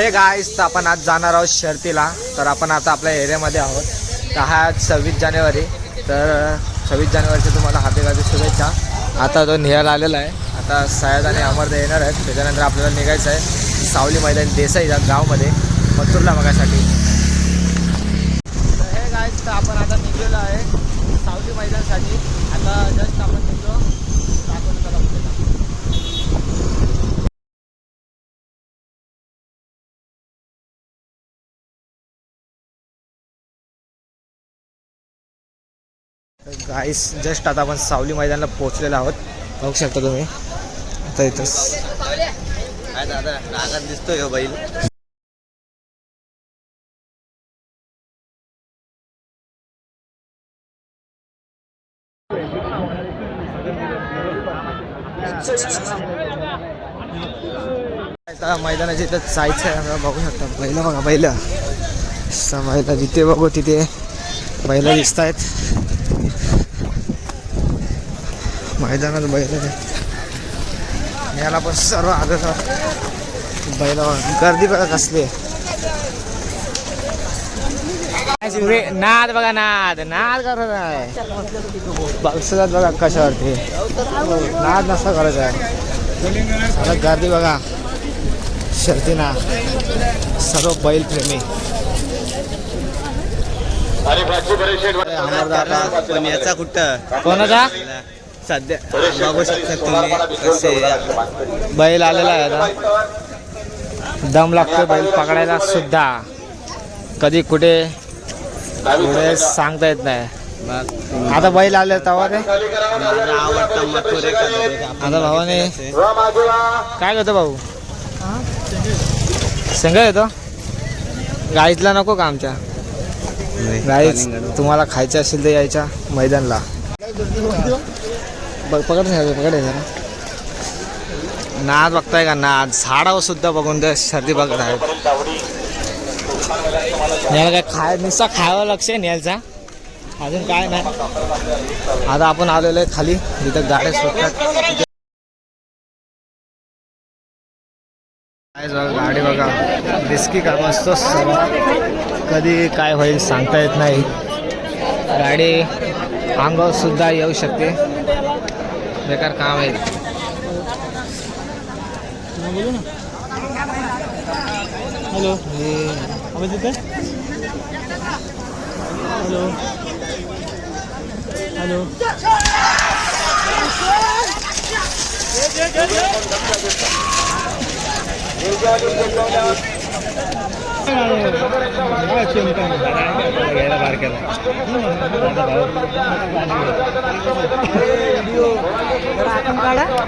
Hey guys, तर आपण आज जाणार आहोत शर्तीला. तर आपण आता आपल्या एरियामध्ये आहोत. तर हा 26 जानेवारी. तर 26 जानेवारीच्या तुम्हाला हार्दिक शुभेच्छा. आता तो निहाल आलेला आहे. आता सयाद आणि अमर येणार आहेत. त्याच्यानंतर आपल्याला निघायचं आहे सावली मैदान देसाई गावमध्ये मथुरला बघायसाठी. तर हे गाईस, तर आपण आता निघलेलो आहे सावली मैदानासाठी. आता जस्ट आपण निघलो गाईस. जस्ट आता आपण सावली मैदानाला पोहोचलेलो आहोत. बघू शकता तुम्ही. आता इथंच काय दादा रागात दिसतोय हो बैल. आता मैदानाच्या इथं जायचं आहे. बघू शकता बैल बघा. बैल बैला जिथे बघू तिथे बैल दिसत आहेत. मैदानात बैल याला पण सर्व आदत बैल गर्दी बघा कसली आहे. नाद बघा, नाद नाद करत आहे. बघतात बघा कशावरती नाद नसता करायचा आहे. सर्व गर्दी बघा शर्तीना. सर्व बैल प्रेमी. पण याचा कुठं कोणाचा सध्या बघू शकता तुम्ही कसे बैल आलेला आहे. आता दम लागतो बैल पकडायला सुद्धा. कधी कुठे पुढे सांगता येत नाही. आता बैल आले तवा ते आवडता मथुर. आता भावाने काय करतो भाऊ. शेंगा येतो गाईतला नको का आमच्या. गाईच तुम्हाला खायचं असेल तर यायच्या मैदानला. पकड जरा. नाद बघताय का. नाद झाडावर सुद्धा बघून त्या शर्दी बघत आहेत. याला काय नुसता खायला लक्ष आहे न्यायचा. अजून काय नाही. आता आपण आलेलो आहे खाली जिथं गाड्या सुटतात. गाडी बघा रिस्की काम असतो. कधी काय होईल सांगता येत नाही. गाडी अंगावर सुद्धा येऊ शकते. बेकार काम आहे. हॅलो आवाज येतोय. Hello hello.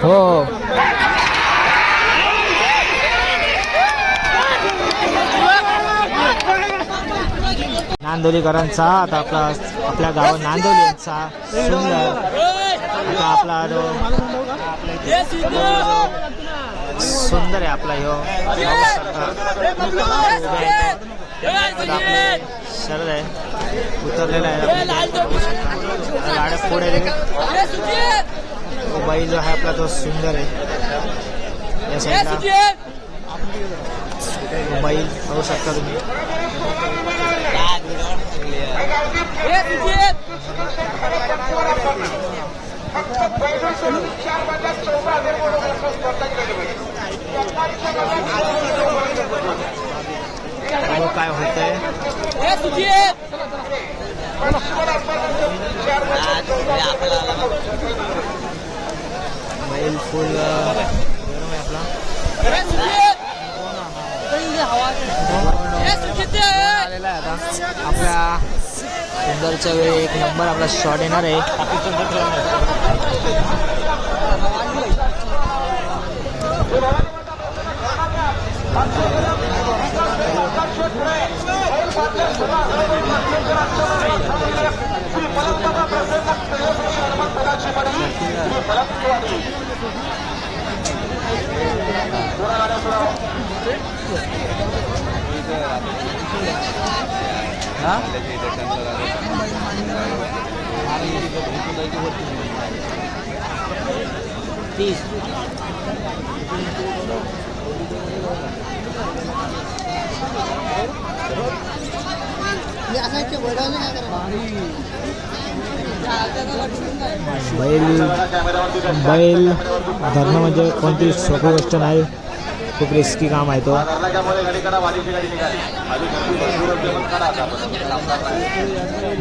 हो नांदोलीकरांचा आता आपल्या गावात नांदोलीचा सुंदर आता आपला सुंदर आहे आपला ह्यो शरद आहे उतरलेला आहे. गाड्या पुढे बैल जो आहे आपला तो सुंदर आहे. या साईडला बैल पाहू शकता तुम्ही. काय होतंय बैल फुल गरम आहे आपला. आलेला आहे आता आपल्या सुंदरच्या वेळी एक नंबर आपला शॉट येणार आहे. तीस बैल बैल धरणं म्हणजे कोणती सोपी गोष्ट नाही, खूप रिस्की काम आहे तो.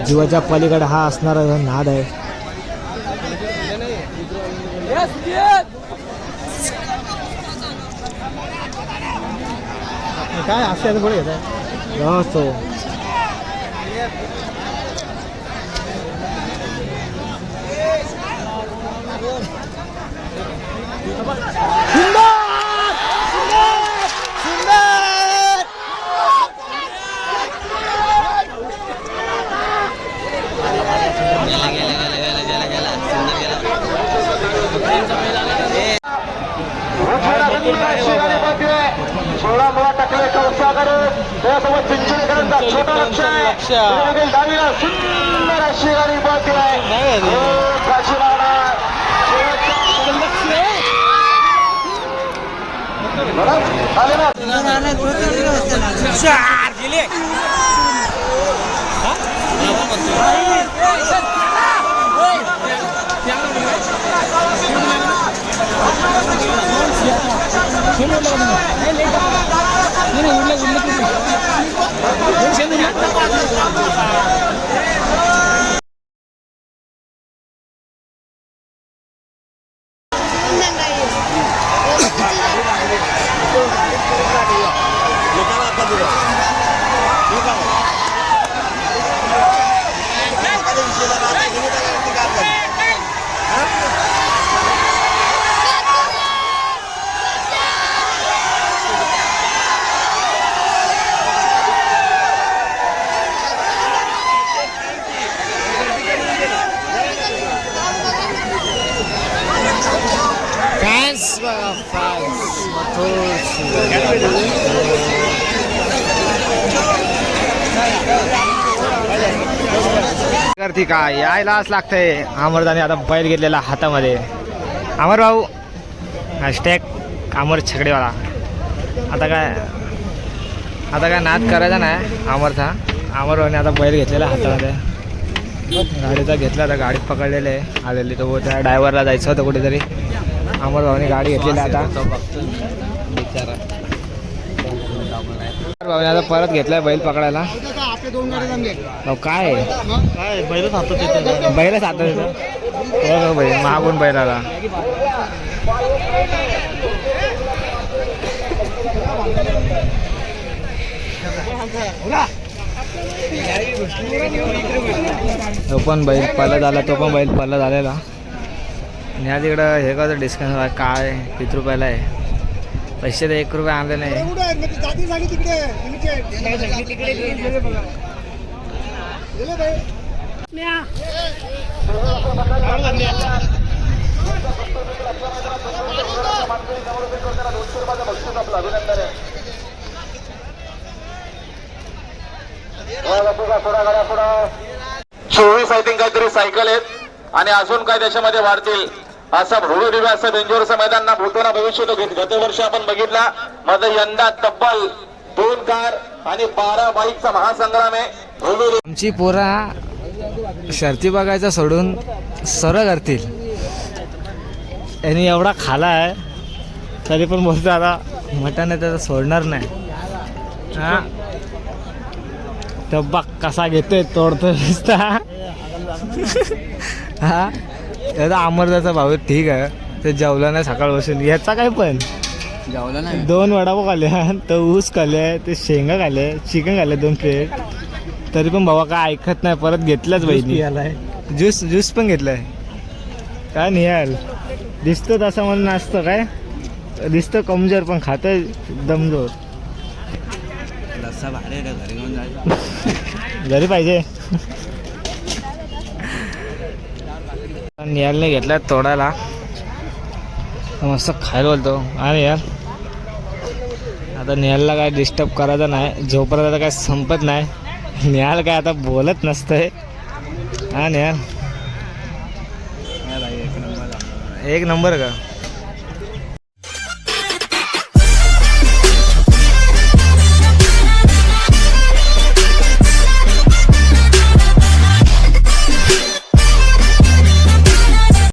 जीवाच्या पलीकडे हा असणारा नाद आहे. काय असं पुढे घेत आहे सोळा मुळा टाकले कौसागर त्यासोबत चिंचणकरांचा छोटा लक्ष आहे. डावीला सुंदर अशी गाडी बाकी आहे. करती काय यायलाच लागतंय. अमरदाने आता बैल घेतलेला हातामध्ये. अमर भाऊ हॅशटॅग अमर छकडेवाला. आता काय नाद करायचा नाही अमरचा. अमर भाऊने आता बैल घेतलेला हातामध्ये. गाडीचा घेतला आता गाडीत पकडलेले आहे आलेली. तो त्या ड्रायव्हरला जायचं होतं कुठेतरी. अमर भाऊने गाडी घेतलेली आता. भाऊने आता परत घेतलाय बैल पकडायला. काय बैलच हातात येतं. हो भाई मागून बैल आला. तो पण बैल पहिला झाला. तो पण बैल पहिला झालेला. आणि ह्या तिकडं हे का डिस्काउंट काय किती रुपयाला आहे. पैसे तर 1 रुपये आणले नाही. चोवीस आय थिंक काहीतरी सायकल आहेत आणि अजून काय त्याच्यामध्ये वाढतील. असा भव्य दिव्य असं बिंजोरचं मैदान ना भूतोना भविष्य तो गतवर्षी आपण बघितला. मात्र यंदा तब्बल 2 कार आणि 12 बाईकचा महासंग्राम आहे. आमची पोरा शर्ती बघायचा सोडून सरळ करतील. यांनी एवढा खाला आहे तरी पण बोलतो आता मटण आहे त्याचा सोडणार नाही. हा तब्बा कसा घेतोय तोडतोय नुसता. हा याचा अमरदाचा भाऊ ठीक आहे. ते जेवलं नाही सकाळ बसून. याचा काय पण जेवलं नाही. 2 वडापाव खाल्ले, तर ऊस खाल्ले, ते शेंगा खाल्ले, चिकन खाल्ले 2 प्लेट. तरी पण भावा काय ऐकत नाही. परत घेतलाच बहिणी. ज्यूस पण घेतलाय. काय निहाल दिसतो तसं म्हणून असतं काय. दिसतं कमजोर पण खातं दमजोर. रस्सा भाडे घरी घेऊन जायचं. घरी पाहिजे. निहालने घेतला तोडायला. मस्त खायला बोलतो. आणि यार आता निहालला काय डिस्टर्ब करायचं नाही जोपर्यंत आता काय संपत नाही. निहाल काय आता बोलत नसतंय. हा निहाल 1 नंबर का.